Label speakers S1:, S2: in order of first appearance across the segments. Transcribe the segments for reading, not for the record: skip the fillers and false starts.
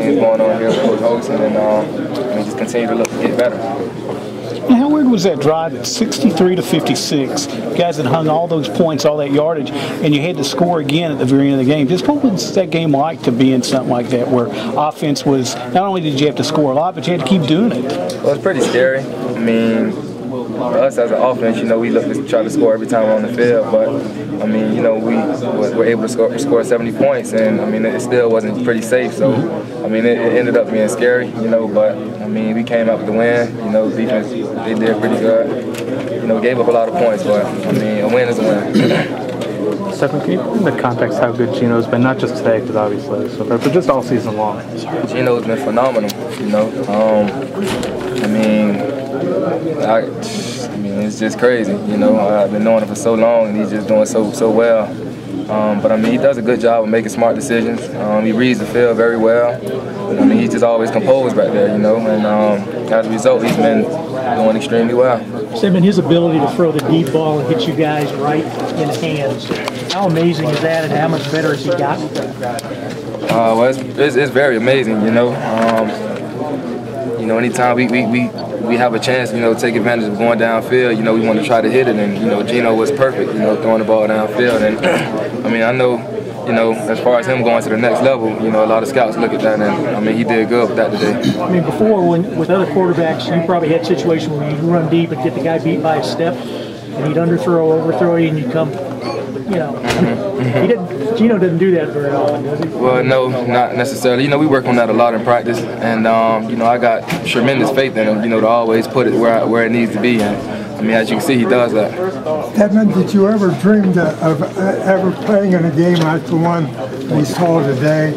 S1: things going on here with Coach Olsen, and we just continue to get better.
S2: And how weird was that drive at 63 to 56? You guys had hung all those points, all that yardage, and you had to score again at the very end of the game. Just what was that game like to be in something like that, where offense was, not only did you have to score a lot, but you had to keep doing it?
S1: Well, it's pretty scary. I mean, for us as an offense, we look to try to score every time we're on the field, but I mean, we were able to score 70 points, and I mean, it still wasn't pretty safe. So, I mean, it ended up being scary, but I mean, we came out with the win. Defense, they did pretty good. Gave up a lot of points, but I mean, a win is a win.
S3: Stedman, can you put in the context how good Gino's been, not just today, because obviously, but just all season long?
S1: Gino's been phenomenal. I mean, it's just crazy. I've been knowing him for so long, and he's just doing so well. But I mean, he does a good job of making smart decisions. He reads the field very well. I mean, he's just always composed back there, and as a result, he's been doing extremely well.
S4: Stedman, his ability to throw the deep ball and hit you guys right in the hands, how amazing is that, and how much better has he gotten?
S1: Well, it's very amazing, anytime we have a chance, take advantage of going downfield, we want to try to hit it, and, Gino was perfect, throwing the ball downfield. And, I mean, I know, as far as him going to the next level, a lot of scouts look at that, and, I mean, he did good with that today.
S4: I mean, before, with other quarterbacks, you probably had situations where you run deep and get the guy beat by a step, and he'd underthrow, overthrow you, and you come, Gino doesn't do that very often, does he?
S1: Well, no, not necessarily. We work on that a lot in practice, and I got tremendous faith in him, to always put it where it needs to be. And I mean, as you can see, he does that.
S5: Stedman, did you ever dream of ever playing in a game like the one we saw today?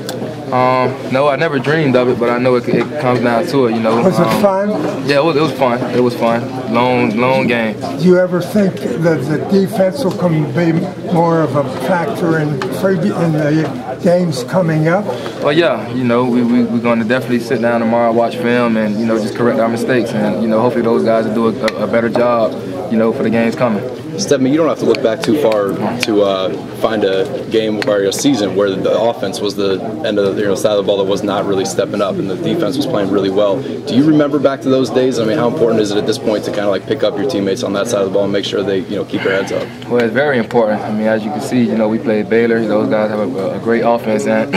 S1: No, I never dreamed of it, but I know it comes down to it,
S5: Was it fun?
S1: Yeah, it was fun. It was fun. Long game.
S5: Do you ever think that the defense will be more of a factor in the games coming up?
S1: Well, yeah, we're going to definitely sit down tomorrow, watch film, and, just correct our mistakes. And, hopefully those guys will do a better job, for the games coming.
S6: Stedman, you don't have to look back too far to find a game or a season where the offense was the end of the side of the ball that was not really stepping up, and the defense was playing really well. Do you remember back to those days? I mean, how important is it at this point to kind of pick up your teammates on that side of the ball and make sure they keep their heads up?
S1: Well, it's very important. I mean, as you can see, we played Baylor. Those guys have a great offense, and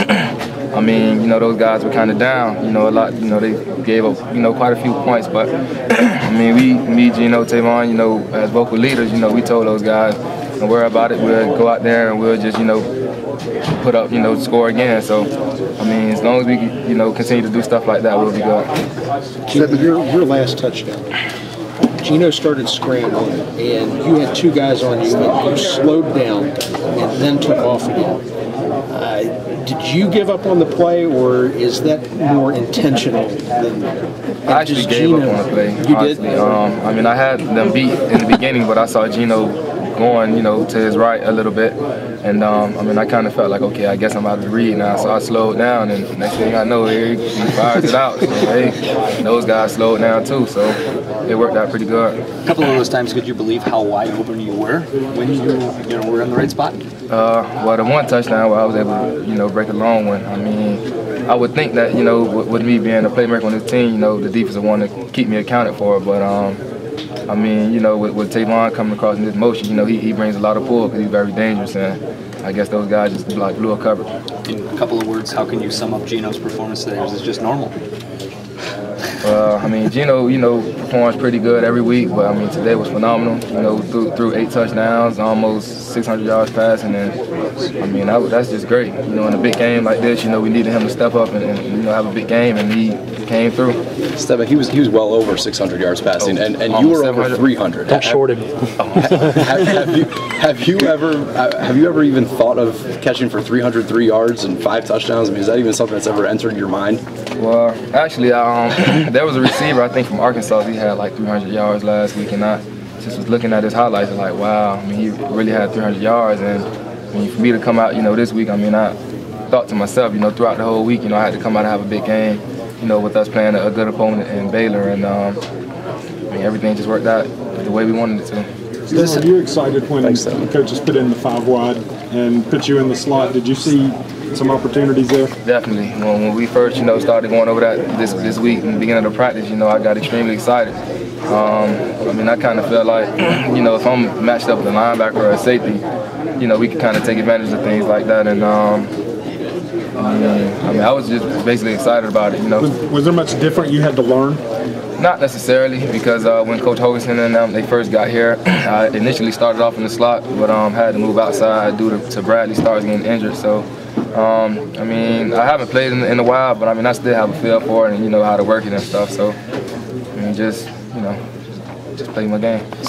S1: I mean, those guys were kind of down. A lot. They gave up quite a few points, but I mean, me, Gino, Tavon, as vocal leaders, we told those guys, don't worry about it. We'll go out there and we'll just, put up, score again. So, I mean, as long as we, continue to do stuff like that, we'll be good.
S7: Stedman, your last touchdown, Gino started scrambling, and you had two guys on you, and you slowed down and then took off again. Did you give up on the play, or is that more intentional than
S1: I actually gave up on the play.
S7: You
S1: honestly.
S7: did?
S1: I mean, I had them beat in the beginning, but I saw Gino going, to his right a little bit, and I mean, I kind of felt like, okay, I guess I'm out of the read now, so I slowed down, and next thing I know, he fires it out. So, hey, those guys slowed down too, so it worked out pretty good.
S8: A couple of those times, could you believe how wide open you were when you were in the right spot?
S1: Well, the one touchdown where I was able to, break a long one. I mean, I would think that, with me being a playmaker on this team, the defense would want to keep me accounted for, but I mean, with Tavon coming across in this motion, he brings a lot of pull because he's very dangerous, and I guess those guys just blew a cover.
S8: In a couple of words, how can you sum up Gino's performance today? Was it just normal?
S1: I mean, Gino, performs pretty good every week, but I mean, today was phenomenal. Threw 8 touchdowns, almost 600 yards passing, and I mean, that's just great. In a big game like this, we needed him to step up and have a big game, and he came through.
S6: Stedman, he was well over 600 yards passing, and you were over 300.
S3: Don't short him.
S6: Have you ever even thought of catching for 303 yards and 5 touchdowns? I mean, is that even something that's ever entered your mind?
S1: Well, actually, there was a receiver, I think, from Arkansas. He had like 300 yards last week, and I just was looking at his highlights and like, wow, I mean, he really had 300 yards. And I mean, for me to come out, this week, I mean, I thought to myself, throughout the whole week, I had to come out and have a big game, with us playing a good opponent in Baylor. And I mean, everything just worked out the way we wanted it to.
S9: Were you excited when coaches put in the 5 wide and put you in the slot? Did you see some opportunities there?
S1: Definitely. When we first, started going over that this week in the beginning of the practice, I got extremely excited. I kind of felt like, if I'm matched up with a linebacker or a safety, we can kind of take advantage of things like that. And I was just basically excited about it.
S9: Was there much different you had to learn?
S1: Not necessarily, because when Coach Hoganson and them, they first got here, I initially started off in the slot, but had to move outside due to Bradley Starks getting injured. So, I haven't played in a while, but I still have a feel for it and how to work it and stuff. So, just play my game.